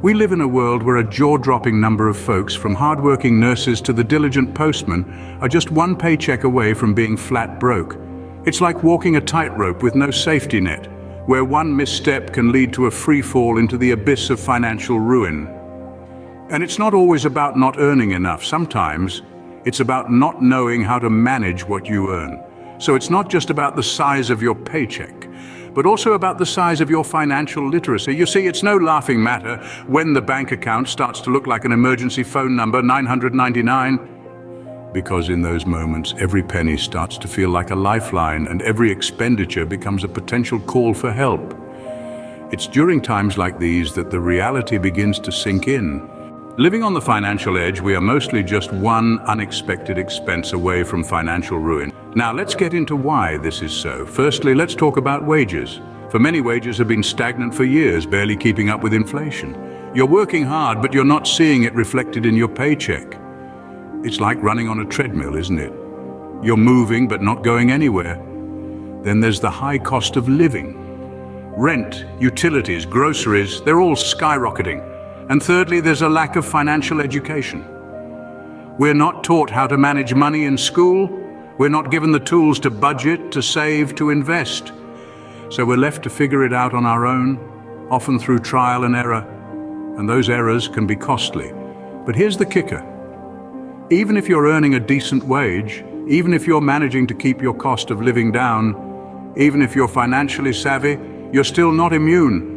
We live in a world where a jaw-dropping number of folks, from hard-working nurses to the diligent postman, are just one paycheck away from being flat broke. It's like walking a tightrope with no safety net, where one misstep can lead to a free fall into the abyss of financial ruin. And it's not always about not earning enough. Sometimes it's about not knowing how to manage what you earn. So it's not just about the size of your paycheck, but also about the size of your financial literacy. You see, it's no laughing matter when the bank account starts to look like an emergency phone number 999, because in those moments, every penny starts to feel like a lifeline and every expenditure becomes a potential call for help. It's during times like these that the reality begins to sink in. Living on the financial edge, we are mostly just one unexpected expense away from financial ruin. Now, let's get into why this is so. Firstly, let's talk about wages. For many, wages have been stagnant for years, barely keeping up with inflation. You're working hard, but you're not seeing it reflected in your paycheck. It's like running on a treadmill, isn't it? You're moving, but not going anywhere. Then there's the high cost of living. Rent, utilities, groceries, they're all skyrocketing. And thirdly, there's a lack of financial education. We're not taught how to manage money in school. We're not given the tools to budget, to save, to invest. So we're left to figure it out on our own, often through trial and error. And those errors can be costly. But here's the kicker. Even if you're earning a decent wage, even if you're managing to keep your cost of living down, even if you're financially savvy, you're still not immune.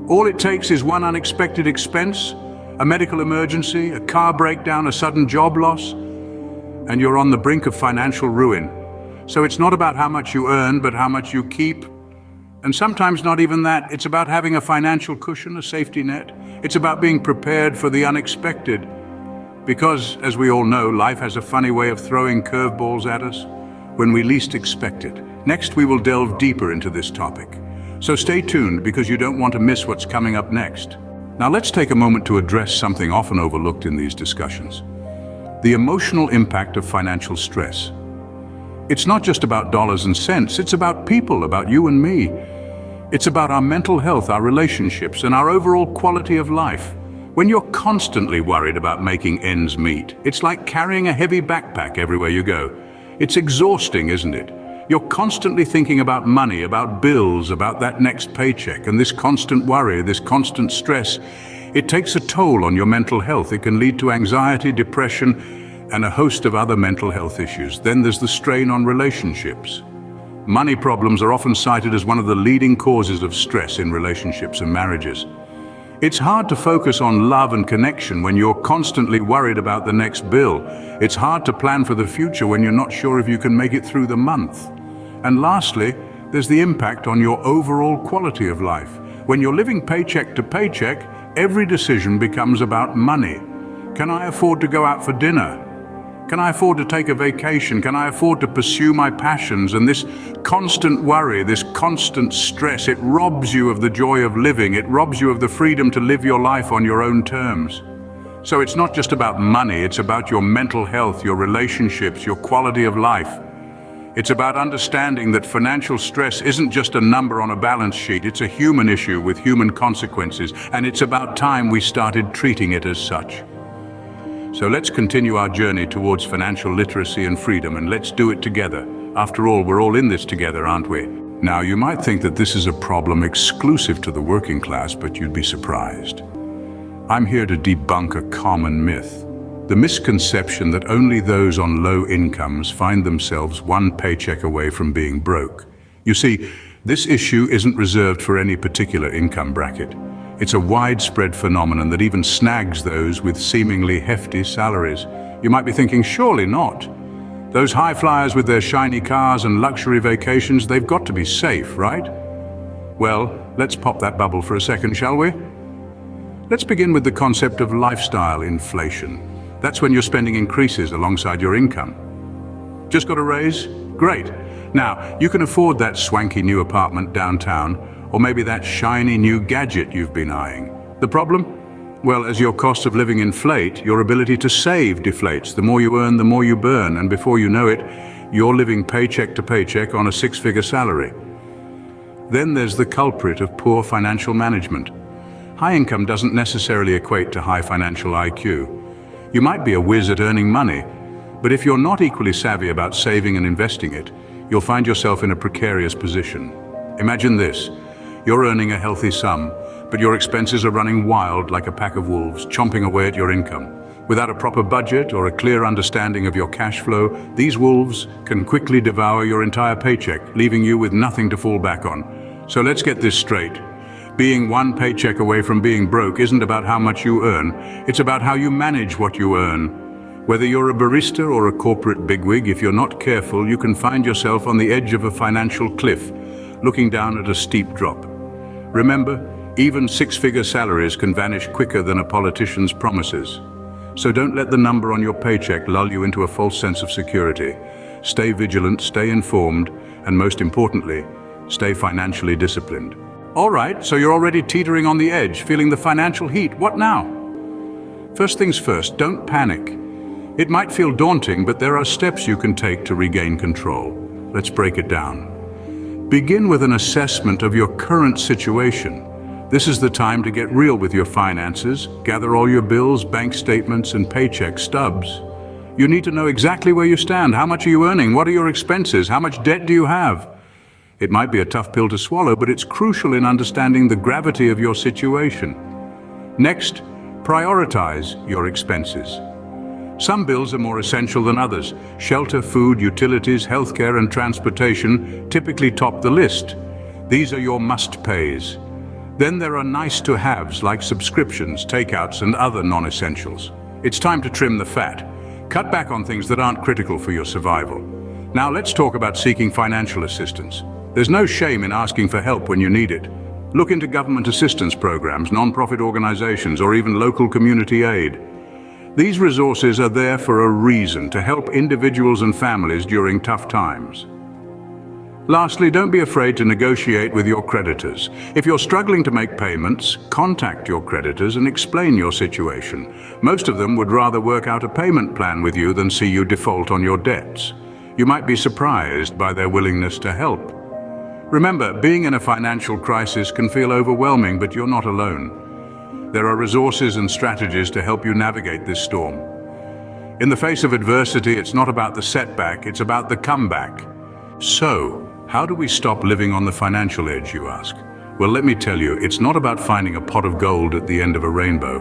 All it takes is one unexpected expense, a medical emergency, a car breakdown, a sudden job loss, and you're on the brink of financial ruin. So it's not about how much you earn, but how much you keep. And sometimes not even that. It's about having a financial cushion, a safety net. It's about being prepared for the unexpected. Because, as we all know, life has a funny way of throwing curveballs at us when we least expect it. Next, we will delve deeper into this topic. So stay tuned, because you don't want to miss what's coming up next. Now let's take a moment to address something often overlooked in these discussions: the emotional impact of financial stress. It's not just about dollars and cents, it's about people, about you and me. It's about our mental health, our relationships, and our overall quality of life. When you're constantly worried about making ends meet, it's like carrying a heavy backpack everywhere you go. It's exhausting, isn't it? You're constantly thinking about money, about bills, about that next paycheck, and this constant worry, this constant stress, it takes a toll on your mental health. It can lead to anxiety, depression, and a host of other mental health issues. Then there's the strain on relationships. Money problems are often cited as one of the leading causes of stress in relationships and marriages. It's hard to focus on love and connection when you're constantly worried about the next bill. It's hard to plan for the future when you're not sure if you can make it through the month. And lastly, there's the impact on your overall quality of life. When you're living paycheck to paycheck, every decision becomes about money. Can I afford to go out for dinner? Can I afford to take a vacation? Can I afford to pursue my passions? And this constant worry, this constant stress, it robs you of the joy of living. It robs you of the freedom to live your life on your own terms. So it's not just about money, it's about your mental health, your relationships, your quality of life. It's about understanding that financial stress isn't just a number on a balance sheet, it's a human issue with human consequences, and it's about time we started treating it as such. So let's continue our journey towards financial literacy and freedom, and let's do it together. After all, we're all in this together, aren't we? Now, you might think that this is a problem exclusive to the working class, but you'd be surprised. I'm here to debunk a common myth. The misconception that only those on low incomes find themselves one paycheck away from being broke. You see, this issue isn't reserved for any particular income bracket. It's a widespread phenomenon that even snags those with seemingly hefty salaries. You might be thinking, surely not. Those high flyers with their shiny cars and luxury vacations, they've got to be safe, right? Well, let's pop that bubble for a second, shall we? Let's begin with the concept of lifestyle inflation. That's when your spending increases alongside your income. Just got a raise? Great. Now, you can afford that swanky new apartment downtown, or maybe that shiny new gadget you've been eyeing. The problem? Well, as your cost of living inflate, your ability to save deflates. The more you earn, the more you burn, and before you know it, you're living paycheck to paycheck on a six-figure salary. Then there's the culprit of poor financial management. High income doesn't necessarily equate to high financial IQ. You might be a whiz at earning money, but if you're not equally savvy about saving and investing it, you'll find yourself in a precarious position. Imagine this: you're earning a healthy sum, but your expenses are running wild like a pack of wolves, chomping away at your income. Without a proper budget or a clear understanding of your cash flow, these wolves can quickly devour your entire paycheck, leaving you with nothing to fall back on. So let's get this straight. Being one paycheck away from being broke isn't about how much you earn, it's about how you manage what you earn. Whether you're a barista or a corporate bigwig, if you're not careful, you can find yourself on the edge of a financial cliff, looking down at a steep drop. Remember, even six-figure salaries can vanish quicker than a politician's promises. So don't let the number on your paycheck lull you into a false sense of security. Stay vigilant, stay informed, and most importantly, stay financially disciplined. All right, so you're already teetering on the edge, feeling the financial heat. What now? First things first, don't panic. It might feel daunting, but there are steps you can take to regain control. Let's break it down. Begin with an assessment of your current situation. This is the time to get real with your finances, gather all your bills, bank statements, and paycheck stubs. You need to know exactly where you stand. How much are you earning? What are your expenses? How much debt do you have? It might be a tough pill to swallow, but it's crucial in understanding the gravity of your situation. Next, prioritize your expenses. Some bills are more essential than others. Shelter, food, utilities, healthcare, and transportation typically top the list. These are your must-pays. Then there are nice-to-haves like subscriptions, takeouts, and other non-essentials. It's time to trim the fat. Cut back on things that aren't critical for your survival. Now let's talk about seeking financial assistance. There's no shame in asking for help when you need it. Look into government assistance programs, non-profit organizations, or even local community aid. These resources are there for a reason, to help individuals and families during tough times. Lastly, don't be afraid to negotiate with your creditors. If you're struggling to make payments, contact your creditors and explain your situation. Most of them would rather work out a payment plan with you than see you default on your debts. You might be surprised by their willingness to help. Remember, being in a financial crisis can feel overwhelming, but you're not alone. There are resources and strategies to help you navigate this storm. In the face of adversity, it's not about the setback, it's about the comeback. So, how do we stop living on the financial edge, you ask? Well, let me tell you, it's not about finding a pot of gold at the end of a rainbow.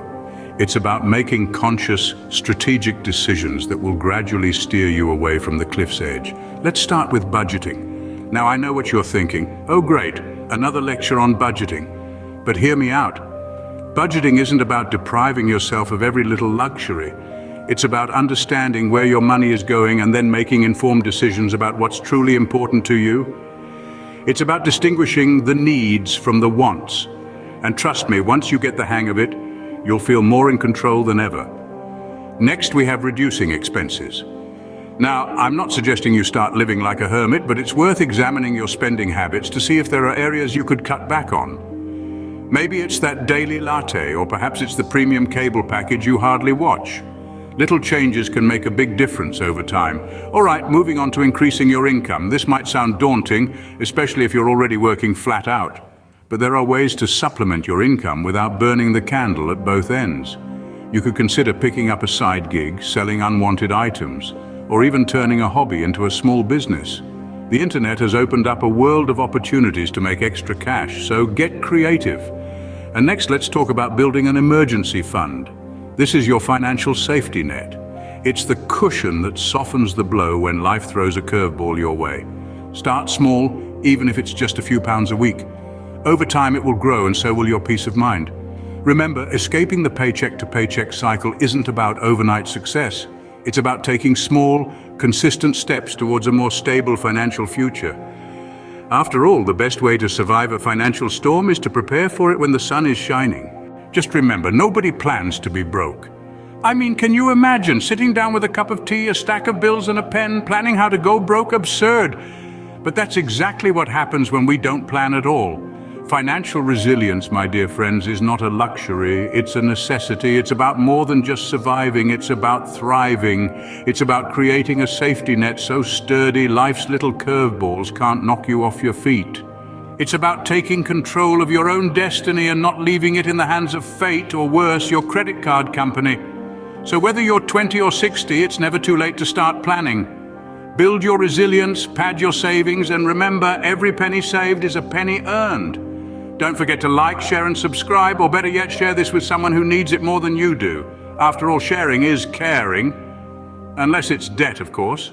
It's about making conscious, strategic decisions that will gradually steer you away from the cliff's edge. Let's start with budgeting. Now, I know what you're thinking. Oh, great, another lecture on budgeting. But hear me out. Budgeting isn't about depriving yourself of every little luxury. It's about understanding where your money is going and then making informed decisions about what's truly important to you. It's about distinguishing the needs from the wants. And trust me, once you get the hang of it, you'll feel more in control than ever. Next, we have reducing expenses. Now, I'm not suggesting you start living like a hermit, but it's worth examining your spending habits to see if there are areas you could cut back on. Maybe it's that daily latte, or perhaps it's the premium cable package you hardly watch. Little changes can make a big difference over time. All right, moving on to increasing your income. This might sound daunting, especially if you're already working flat out. But there are ways to supplement your income without burning the candle at both ends. You could consider picking up a side gig, selling unwanted items, or even turning a hobby into a small business. The internet has opened up a world of opportunities to make extra cash, so get creative. And next, let's talk about building an emergency fund. This is your financial safety net. It's the cushion that softens the blow when life throws a curveball your way. Start small, even if it's just a few pounds a week. Over time, it will grow, and so will your peace of mind. Remember, escaping the paycheck-to-paycheck cycle isn't about overnight success. It's about taking small, consistent steps towards a more stable financial future. After all, the best way to survive a financial storm is to prepare for it when the sun is shining. Just remember, nobody plans to be broke. I mean, can you imagine sitting down with a cup of tea, a stack of bills and a pen, planning how to go broke? Absurd. But that's exactly what happens when we don't plan at all. Financial resilience, my dear friends, is not a luxury, it's a necessity. It's about more than just surviving, it's about thriving. It's about creating a safety net so sturdy life's little curveballs can't knock you off your feet. It's about taking control of your own destiny and not leaving it in the hands of fate, or worse, your credit card company. So whether you're 20 or 60, it's never too late to start planning. Build your resilience, pad your savings, and remember, every penny saved is a penny earned. Don't forget to like, share, and subscribe, or better yet, share this with someone who needs it more than you do. After all, sharing is caring. Unless it's debt, of course.